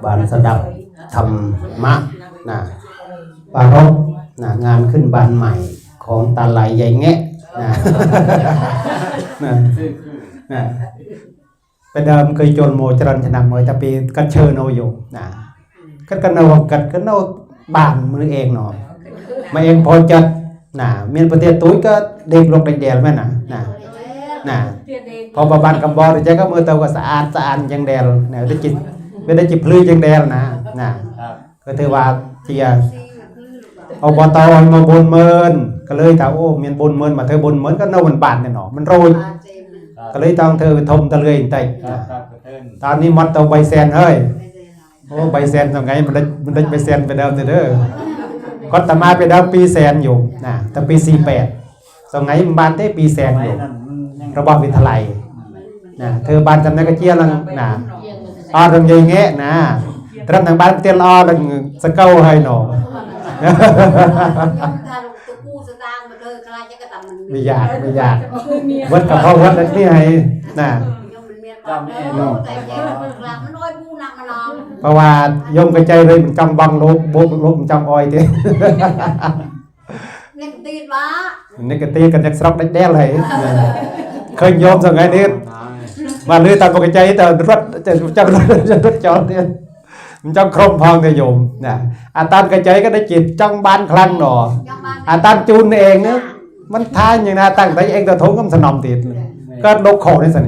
บานสดับธรรมะนะปารภนะงานขึ้นบานใหม่ของตาไหลใหญ่แงะนะนะไปเดิมเคยโจรโมจรันชนะมวยแต่ปีกัดเชิญเอาอยู่นะกัดเอากัดเอาบ้านมือเองเนาะมาเองพอจัดนะเมียนประเทศตุ้ยก็เด็กลงเด็กๆแม่นะพอประบานกำบอลจะก็มือเตาก็สะอาดยังแดลเนี่ยได้จิตไม่ได้จิตพลื้ยังแดลนะก็ถือว่าเจียเอาบอลเตามาบนเมินก็เลยถามโอ้เมียนบนเมินมาเธอบนเมินก็เน่ามันบานเนี่ยเนาะมันโรยก็เลยต้องเธอทมตะเลยอินไตตอนนี้มัดเตาใบแซนเฮ้ยโอ้ใบแซนทำไงมันได้ใบแซนไปเดิมเด้อก็ตมาไปเดิมปีแซนอยู่นะแต่ปี48สมัยมันบานได้ปีแซนอยู่ระบอบวิทยาลัยนะเธอบานจำได้ก็เชี่ยลังนะดังยังเงี้ยนะตอนทางบ้านเตียนดังสเกลให้หนอไม่อยากวัดกับพ่อวัดนั่นนี่ให้นะเพราะว่ายมกระจายเลยมันจังบังโลกมันจังอ้อยเด้นี่ก็ตีกันจากสระได้แด่เลยเคยยอมสังไงนี่มาเรื่อยตามปกติแต่รถจะรถจอดเนี่ยมันจังครบพองเลยโยมนะอาตานกระจายก็ได้จิตจังบ้านคลังหนออาตานจูนเองเนี่ยมันทานอย่างน่าตั้งแต่เองแต่ทงก็สนอมติดก็ลกโขได้สิ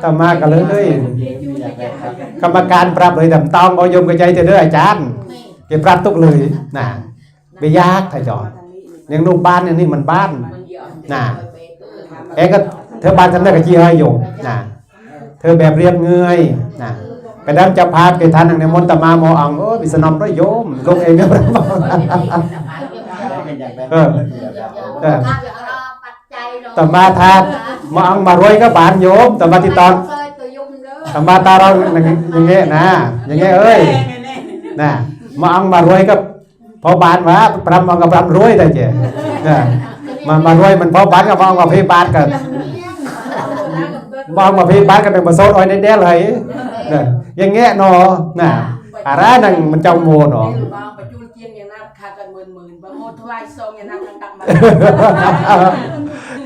ต่อมากันเลยกรรมการปรับเลยดำตองเอาโยมกระจายเด้ออาจารย์เก็บปรับตุกเลยนะไปยากถ้าจอดอย่างลูกบ้านนี่มันบ้านนะเองก็เธอบ้านทำได้กับจีให้อยู่นะเธอแบบเรียบเงยนะกระดั้งจะพาไปทานในมณฑลมาโมอังโอ้บิสนอมร้อยโยมลงเองก็ไม่รู้แต่มาทานมาอังมารวยก็บานโยมแต่มาติดตอนแต่มาตาเราอย่างเงี้ยนะอย่างเงี้ยเอ้ยนะมาอังมารวยก็พอบานมาพรำอังกับพรำรวยแต่เจ้มารวยมันพอบานกับมองกับพี่บานกันมองกับพี่บานกันเป็นมาโซดอ้อยในเด้เลยอย่างเงี้ยเนาะน่ะอะไรนั่งมันจำโมเนาะ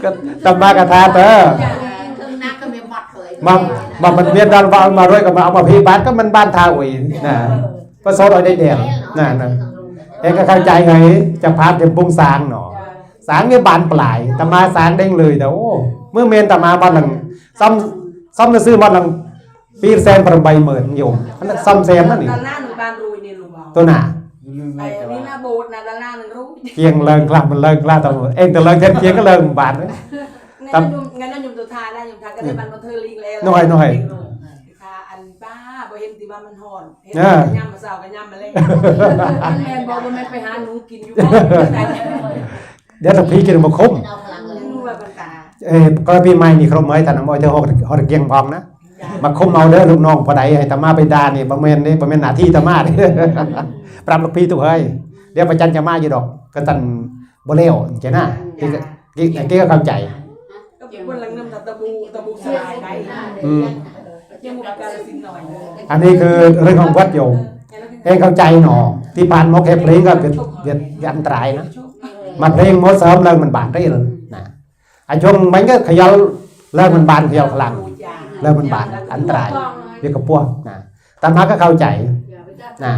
ก็ตำมากระทาเตอมามันเวียนดันว่ามาด้วยกับมาเอามาพี่บ้านก็มันบ้านทาอุ่ยน่ะก็โซดอ้อยในเด้น่ะเองก็เข้าใจไงจะพาเป็นปุ้งสางเนาะสางเนี่ยบานปลายตำมาสางเด้งเลยแต่โอ้เมื่อเมนตำมาบ้านหลังซ้ำจะซื้อบ้านหลังปีแซมประมาณ10,000โยมอันนั้นซ้ำแซมนั่นนี่ตัวหนานี่น่าโบดนะด้านหน้าหนึ่งรู้เกียงเลิงกลับมันเลิงกล้าตัวเองแต่เลิงเทียนเกียงก็เลิงบาทเลยงั้นยุ่มตัวทาได้ยุ่มทาก็ได้บันบันเทอร์ลิงแล้วหน่อยทาอันบ้าบ่เห็นที่ว่ามันห่อนเห็นย่ำมาสาวกันย่ำมาเลยแม่บอกว่าแม่ไปหาหนูกินอยู่เดี๋ยวถ้าพี่กินมาคุ้มก็พี่ไม่มีครบไหมแต่น้ำอ้อยเธอหอดเกียงพองนะมาคุมเอาเด้อลูกน้องพอใดให้ตามาไปด่านี่ประเมินนี่ประเมินหน้าที่ตามาดิปรับลูกพี่ตัวเฮ้ยเดี๋ยวประจันจะมาอยู่ดอกก็ตันบ่เลี้ยวเจ้าหน้ากี่ก็เข้าใจอันนี้คือเรื่องของวัดโยมเองเข้าใจหนอที่ผ่านมกเพลงก็เป็นอันตรายนะมาเพลงมดเสริมเลิกมันบานได้เลยนะไอ้ช่วงมันก็ขยันเลิกมันบานขยันพลังเริ่มมันบาดอันตรายเรียกกับพวกนะตามาก็เข้าใจนะ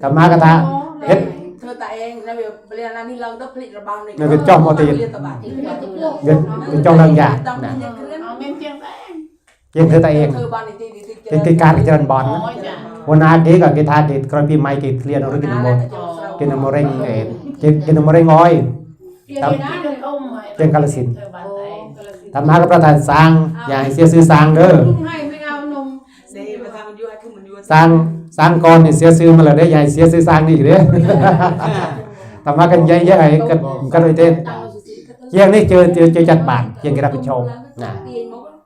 ตามาก็ท่าเฮ็ดเธอแต่เองแล้วเรียนนี่เราต้องผลิตระบำในเป็นจ้องโมตีเป็นจ้องเรื่องยากนะเพียงเธอแต่เองเป็นการเจริญบอลนะวันอาทิตย์กับกีตาร์ดิดกระบี่ไม้กีเรียนเอาเรื่องกินโมเร่งกินโมเร่งอ้อยเพียงกาลสินทำมากับประธานสร้างอย่าให้เสียซื้อสร้างเด้อสร้างก่อนนี่เสียซื้อมาแล้วได้ใหญ่เสียซื้อสร้างนี่เด้อทำมากันใหญ่กันเลยเต้นเที่ยงนี่เจอจัดบาทเที่ยงกีรับผิดชอบนะ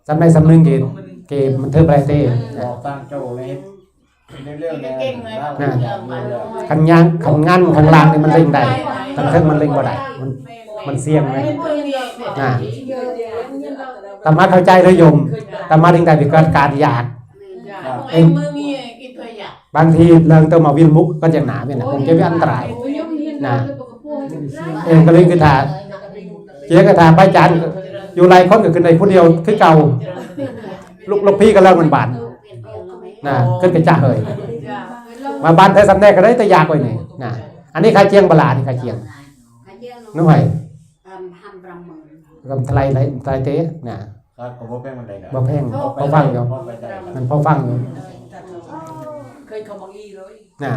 สำในสำนึงเกมมันเทิบอะไรเต้ตั้งโจเลยเรื่องขันยังขันงันขันลางนี่มันเล่งได้ขันเทิงมันเล่งบ่ได้มันเสี่ยงไหมนะธรรมะเข้าใจเลยโยมธรรมะถึงได้เป็นการอยากเอง บางทีเรื่องเติมมาวินมุกก็จะหนาเป็นนะผมจะไม่อันตรายนะเองก็เลยคือถ่าเจ๊ก็ถ่าไปจันอยู่ไรคนก็ขึ้นในคนเดียวคือเก่าลูกพี่ก็เลิกมันบานนะขึ้นกระจ่าเลยมาบ้านไทยสำแดงก็ได้แต่ยากไว้นี่นะอันนี้ใครเจียงบลานี่ใครเจียงน้อยกำไทยไทยเต้นะบ่แพงมันใดนะบ่แพงพอฟังอยู่มันพอฟังอยู่เคยเขาบางอีเลยนะ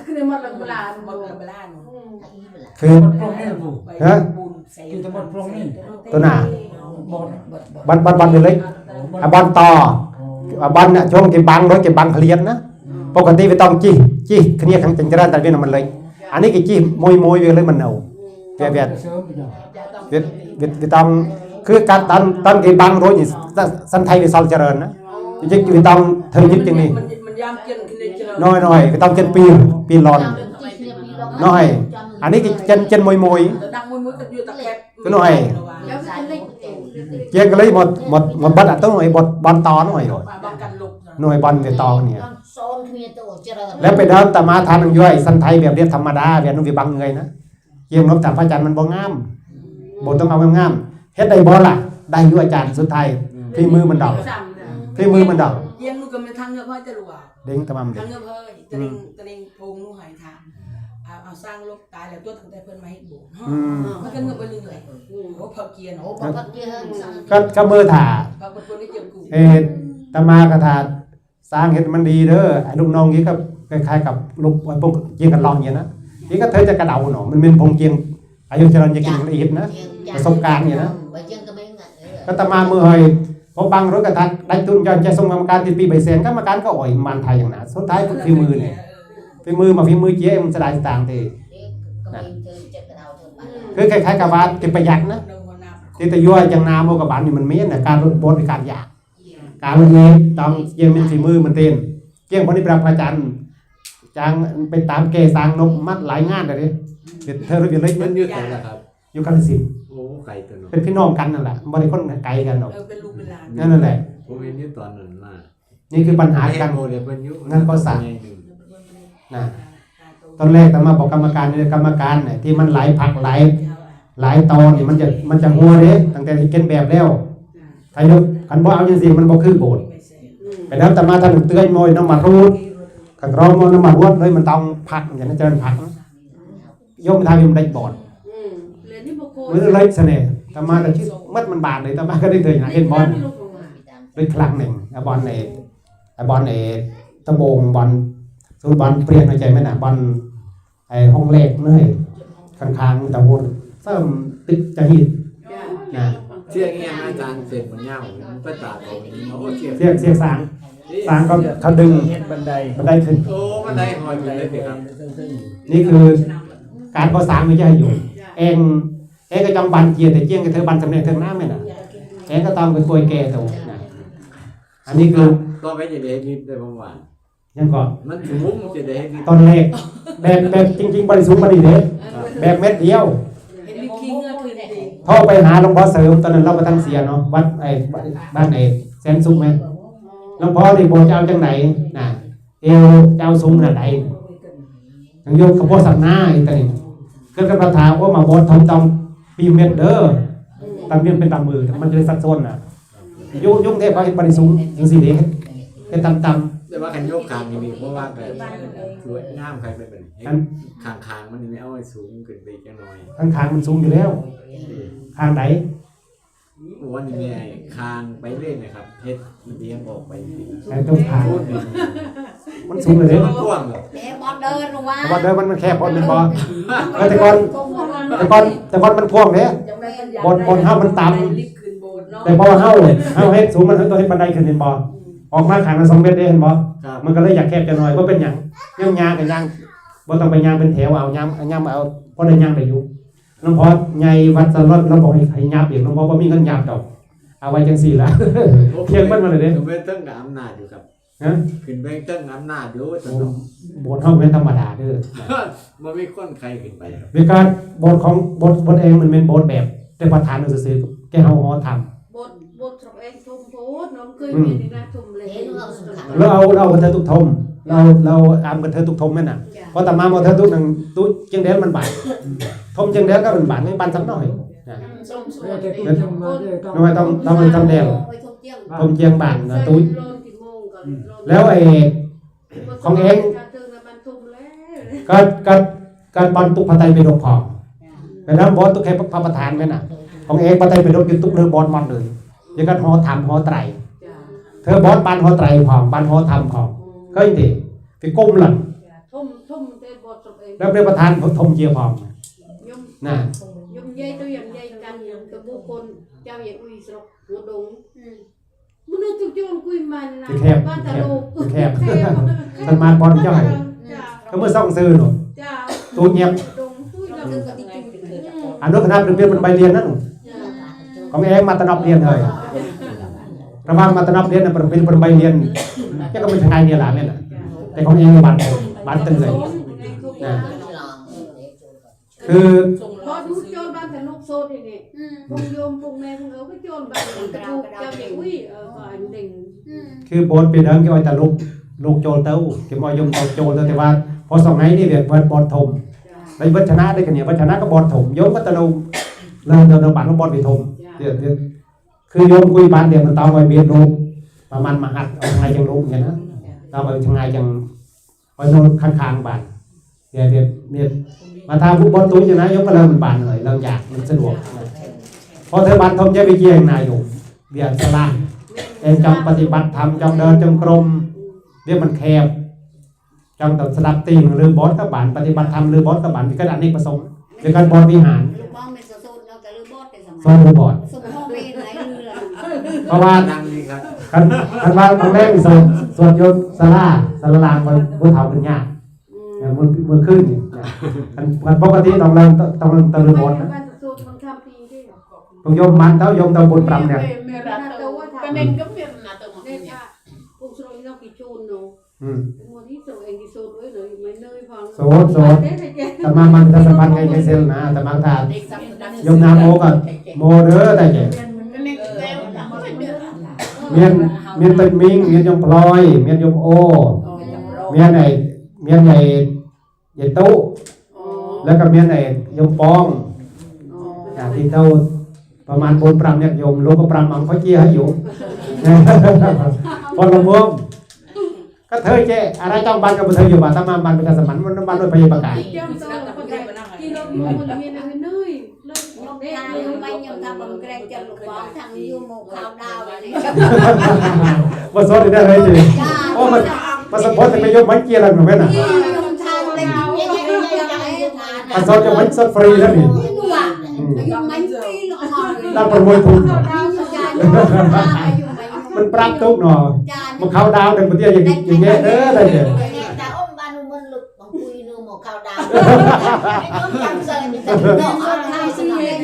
คือมันละโบราณมันละโบราณคือฮะอยู่ตำบลพรงนี่ตัวหน้าบอลเล็กบอลต่อบอลเนี่ยช่วงเก็บบังรถเก็บบังเคลียนนะปกติไปต้องจี้เคลียร์ขังจังจราแต่เวียนมันเลยอันนี้ก็จี้มวยเวียนเลยมันเอาเวียนต้องคือการตั้งเก็บบังรถนี่สันไทยไปซอลเจริญนะจริงๆต้องเธอยึดจริงนี่น้อยก็ต้องเจนปีร้อนน้อยอันนี้ก็เจนมวยก็น้อยเจียงก็เลยหมดบอลต้องหน่อยบอลตอหน่อยหน่วยบอลไปตอเนี่ยแล้วไปเดินแต่มาทานย่อยสันไทยแบบเรียบธรรมดาแบบนุ่มบังเงยนะเกี่ยงนกแต่พระอาจารย์มันบ่งามบทต้องเอางามเฮ็ดได้บอลล่ะได้อยู่อาจารย์สุดท้ายที่มือมันดอกที่มือมันดอกเยี่ยงลูกก็ไม่ทางเงือกพ่อจะรู้ว่าเด้งตะมั่มเด้งทางเงือกเฮ้ยตะลิงโพงนู่หายทางเอาสร้างลูกตายแล้วตัวตั้งแต่เพิ่นมาให้โบกมันก็เงือกไปเรื่อยๆโอ้พักเกียร์โอ้พักเกียร์ก็มือถ่าตะมากระถาสร้างเฮ็ดมันดีเด้อไอ้ลูกน้องนี้ก็คล้ายๆกับลูกพวกเกียงกันลองอย่างนี้นะนี่ก็เธอจะกระเดาหนอมันเป็นพงเกียงอายุเจริญจะกินละเอียดนะประสบการณ์อย่างนะก็ตะมามือเฮยพอบังรถกระทัดได้ทุนย้อนใจส่งกรรมการติดปีใบเซนกรรมการก็อ่อยมันไทยอย่างนั้นสุดท้ายฝีมือเนี่ยฝีมือมาฝีมือเจ๊มันสลายต่างทีคือคล้ายๆกับว่าติดประหยัดนะที่ตะยั่วอย่างน้ำโมกับบ้านนี่มันเมี้ยนนะการบดการอยากการเลี้ยงต้องเยี่ยมเป็นฝีมือมันเต้นเกี่ยงวันนี้ประพาจันจางไปตามเกสางนกมัดหลายงานเลยดิเธอรู้อยู่เล็กมันยืดกันนะครับอยู่กันสิโอ้ไก่ตัวนึงเป็นพี่น้องกันนั่นแหละบริคนไกลกันหรอกเป็นลูกเป็นหลานนั่นแหละผมเห็นยืดตอนนั้นมานี่คือปัญหากันนั่นก็สั่งนะตอนแรกแต่มาบอกกรรมการเนี่ยกรรมการเนี่ยที่มันหลายผักหลายตอนนี่มันจะหัวเด้ตั้งแต่ที่เก็นแบบแล้วถ้ายกขันบ่เอาจริงๆมันบ่คือโบสถ์ไปแล้วแต่มาท่านเตือนมวยน้ำมารูดขันร้องน้ำมารูดเลยมันต้องผักอย่างนั้นจะเป็นผักยกทางมันได้บอดมือเล็กเสน่ห์แต่มาแต่ชื่อมัดมันบาดเลยแต่มาก็ได้เคยเห็นบอลด้วยครั้งหนึ่งบอลในตะโบงบอลสูตรบอลเปลี่ยนในใจไหมนะบอลไอห้องเล็กเนื่อยข้างๆตะโบนเสริมติดจะหินนะเชี่ยงเงี้ยอาจารย์เสร็จมันเงาไปตาเขาอย่างนี้โอ้เชี่ยงสางก็เขาดึงบันไดขึ้นโอ้บันไดหอยอยู่เลยครับนี่คือการก่อสร้างไม่ใช่อยู่เองก็จำบันเกียร์แต่เจียงกับเธอบันสำเร็จเธอหน้าไม่น่ะเองก็ต้องไปคุยแก่ตัวนะอันนี้คือก็ไม่จะได้รีบได้ประมาณยังก่อนมันสูงจะได้ตอนแรกแบบจริงๆบริสุทธิ์บริเดชแบบเม็ดเดียวโทรไปหาหลวงพ่อเสริมตอนนั้นเราไปทำเสียเนาะวัดบ้านแสนสุขไหมหลวงพ่อที่โบเจ้าจังไหนน่ะเอวเจ้าสูงขนาดไหนยังโยกขบวนสักหน้าอีกแต่นี่เกิดกับประธานว่ามาบดทำตำปีเม็ดเด้อตำเมียนเป็นตำมือมันจะได้สัดส่วนน่ะยุ่งเทพเขาเห็นบริสุทธิ์ยังสีเด็กเป็นตำแต่ว่าการโยกคางนี่เพราะว่าแบบสวยงามใครเป็นแบบคางมันไม่เอาไว้สูงขึ้นไปแค่น้อยคางมันสูงอยู่แล้วคางไหนวันนี้คางไปเรื่อยนะครับเพชรมันเลี้ยงออกไปไอ้ต้นคางมันสูงเลยมันกว้างเลยบอลเดินลงมาบอลเดินมันแคบบอลเป็นบอลแต่ก่อนมันกว้างเนี่ยบอลห้ามันต่ำแต่พอห้าเฮ็ดสูงมันตัวเฮ็ดบันไดขึ้นเห็นบอลออกมาขางละ2 เมตรได้เห็นบอลมันก็เลยอยากแคบจะหน่อยว่าเป็นอย่างยางกับยางบ่ต้องไปยางเป็นแถวเอายางเอาเพราะได้ยางได้อยู่หลวงพ่อใหญ่วัดสลดเราบอกให้ยับเองหลวงพ่อว่ามีเงินยับดอกเอาไว้จังสี่ละเพียงมันมาเลยเด้ขึ้นไปตั้งอำนาจอยู่ครับขึ้นไปตั้งอำนาจอยู่บทห้องเป็นธรรมดาเด้อมันไม่ค่อนใครขึ้นไปในการบทของบทเองมันเป็นบทแบบแต่ประธานมันซื้อแกเฮาฮอทำบทของเองทุ่มโพดน้องเคยมีในหน้าทุ่มเลยแล้วเอาเธอตุกทม เราอามกันเธอตุกทมแม่น่ะเพราะแต่มาเธอตุกหนึ่งตุจังเดลมันบานทมจังเดลก็มันบานไม่บานสักหน่อยนะ ส้มสว เอย อแต่ เด็ก ตุ้งมาเนี่ย ทำไมต้องเดลทมเจียงบานนะตุแล้วไอ้ของเองก็บอลตุกพระไตรปิฎกพอแต่แล้วบอลตุกแค่พระประธานแม่น่ะของเองพระไตรปิฎกกินตุกเรือบอลมันเลยยังกันหอทำหอไตรเธอบอลบานหอไตรพอบ้านหอทำพอก็ยังดีไปก้มหลังแล้วเป็นประธานทมเจียพอน่ะ ยมยายตัวยังยายกันยมตัวบุคคลเจ้าอย่างอุยสรกหัวดงมนุษย์ทุกโจรคุยมันนะบ้านตะลุก แคบสมาร์ทบอลย่อยก็เมื่อซ่องซื้อหนูตัวเงียบอันนู้นคณะเป็นใบเรียนนั่นหนูของเองมาตนับเรียนเลยระวังมาตนับเรียนน่ะเป็นใบเรียนแค่ก็เป็นทางไงเนี่ยหลานเนี่ยแต่ของเองบ้านตึงเลยคือ พอดูโจรบ้านตะลุกโซดอย่างนี้พงโยมพงแม่พงก็โจรบ้านตะลุกเจ้าอย่างอุยฝ่ายเด่ง คือโบนเป็นเดิมกี่วันแต่ลูกโจลเต้ากี่มอยมโจลแต่ว่าพอสองไงนี่เรียกว่าบอลถมในวัชนะได้กันเนี่ยวัชนะก็บอลถมโยมก็ตะลุเราบ้านก็บอลไปถมเดี๋ยวคือโยมคุยบ้านเดี๋ยวมันต้องไปเบียดลูกประมาณมาหัดเอาไงจังลูกเนี่ยนะเราไปทางไงจังไปโน่นข้างบ้านเดี๋ยวมาทำฟุตบอลตุ้ยนะโยมก็เริ่มบ้านเลยเริ่มอยากมันสะดวกพอเธอบ้านถมจะไปเยี่ยงนายอยู่เดี๋ยวสลาเองจำปฏิบัติธรรมจำเดินจงกรมเรียกมันแคบจำแต่สลับตีนหรือบอสกับบ้านปฏิบัติธรรมหรือบอสกับบ้านมีกระดานนี้ประสงค์ในการบอลวิหารโซนหรือบอสเพราะว่า ดังนี่ครับ คันว่าบางแรกส่วนโยนสลาลางมันมือเท้าเป็นยากมือขึ้นมันปกติต้องเริ่มตะลุบอลนะต้องโยมมันเท้าโยมเท้าบนปรำเนี่ย เป็นก็เป็นนะตัวมัน เนี่ย เนี่ย ค่ะพงสรงเรากี่โจรเนาะมัวที่ส่งเองกี่โซนไว้เลยไม่เนยฟัง โซนแต่มามันจะสัมพันธ์ไงเซลนะแต่บางทางโยมนาโมกับโมเด้อแต่เจ้เมียนตึกมิงเมียนยมพลอยเมียนยมโอเมียนใหญ่ตู้แล้วก็เมียนยมปองที่เท่าประมาณบนปรำเนี่ยโยมลูกก็ปรำมังเขาเจียให้อยู่พอละม่วงก็เธอเจ๊อะไรจ้องบ้านกับเธออยู่บ้านทำมาบ้านประชาสัมพันธ์มันบ้านด้วยพยาบาล ที่เราคนเมียนเนยเลิก Lúc nào nhưng mấy nhưng ta bằng cái chân lục bó thằng yêu một khảo đào này มาสอนได้เลยจีโอ้มาสปอร์ตไปยกไม้เกียร์อะไรหนูเว้นอ่ะ nhưng thang lên như vậy มาสอนจะไม้สดฟรีแล้วนี่ dùng bánh phi nó hỏi นั่นประมวยทุน dùng มันปรับทุกหน่อมาเข้าดาวเดินไปเที่ยวอย่างเงี้ยได้เนี่ย ta ôm ba nu mân lực bằng cùi nu một khảo đào nó chẳng sợ như thế nó hai sinh lên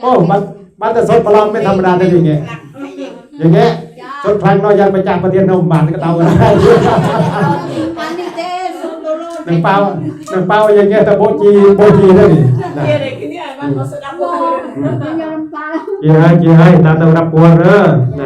โอ้มันแต่สดพลังไม่ธรรมดาได้อย่างเงี้ยอย่างเงี้ยสดพลังเรายังไปจากประเทศนมบานก็เตากันได้หนึ่งเป้าอย่างเงี้ยแต่โบจีได้ดิเกี่ยให้ตามตำรับปัวเด้อนะ